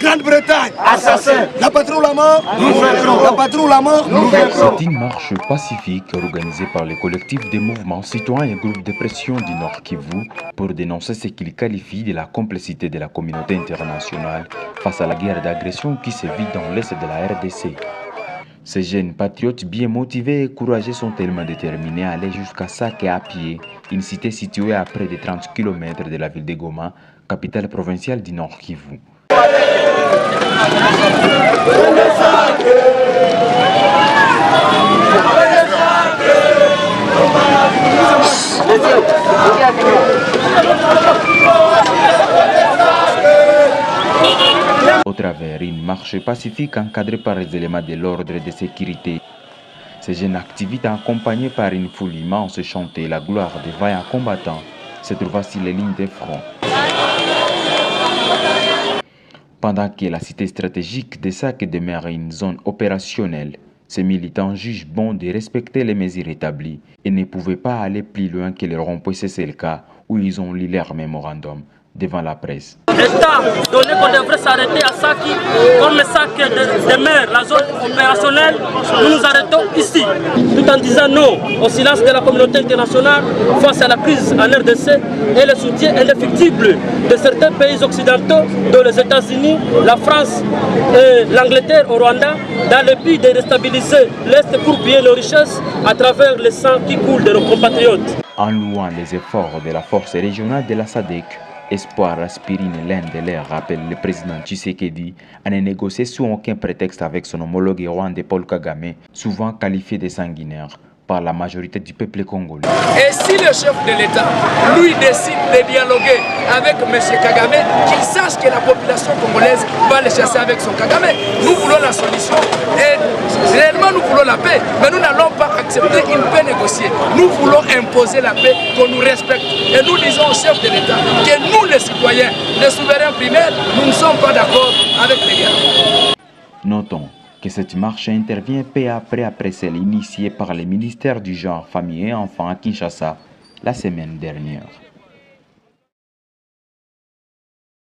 Grande-Bretagne, assassin. La patrouille la mort, nous vaincrons. La patrouille la mort, nous vaincrons. C'est une marche pacifique organisée par les collectifs des mouvements citoyens et groupes de pression du Nord Kivu pour dénoncer ce qu'ils qualifient de la complicité de la communauté internationale face à la guerre d'agression qui se vit dans l'est de la RDC. Ces jeunes patriotes bien motivés et courageux sont tellement déterminés à aller jusqu'à Sake à pied, une cité située à près de 30 km de la ville de Goma, capitale provinciale du Nord Kivu. Au travers une marche pacifique encadrée par les éléments de l'ordre et de sécurité. Ces jeunes activités accompagnées par une foule immense chantaient la gloire des vaillants combattants se trouvant sur les lignes de front. Pendant que la cité stratégique de Sake demeure une zone opérationnelle, ces militants jugent bon de respecter les mesures établies et ne pouvaient pas aller plus loin que le rond-point CCLK où ils ont lu leur mémorandum devant la presse. État donné qu'on devrait s'arrêter à Saki, comme Saki demeure la zone opérationnelle, nous nous arrêtons ici, tout en disant non au silence de la communauté internationale face à la crise en RDC et le soutien indéfectible de certains pays occidentaux, dont les États-Unis, la France et l'Angleterre au Rwanda, dans le but de déstabiliser l'Est pour piller nos richesses à travers le sang qui coule de nos compatriotes. En louant les efforts de la force régionale de la SADC, Espoir Aspirine, l'un de leurs, rappelle le président Tshisekedi à ne négocier sous aucun prétexte avec son homologue rwandais Paul Kagame, souvent qualifié de sanguinaire par la majorité du peuple congolais. Et si le chef de l'État, lui, décide de dialoguer avec M. Kagame, qu'il sache que la population congolaise va le chasser avec son Kagame. Nous voulons la solution et réellement nous voulons la paix, mais nous n'allons pas accepter une paix négociée. Nous voulons imposer la paix, qu'on nous respecte. Et nous disons au chef de l'État que nous, les citoyens, les souverains primaires, nous ne sommes pas d'accord avec les guerres. Notons que cette marche intervient peu après celle initiée par le ministère du Genre, Famille et Enfants à Kinshasa la semaine dernière.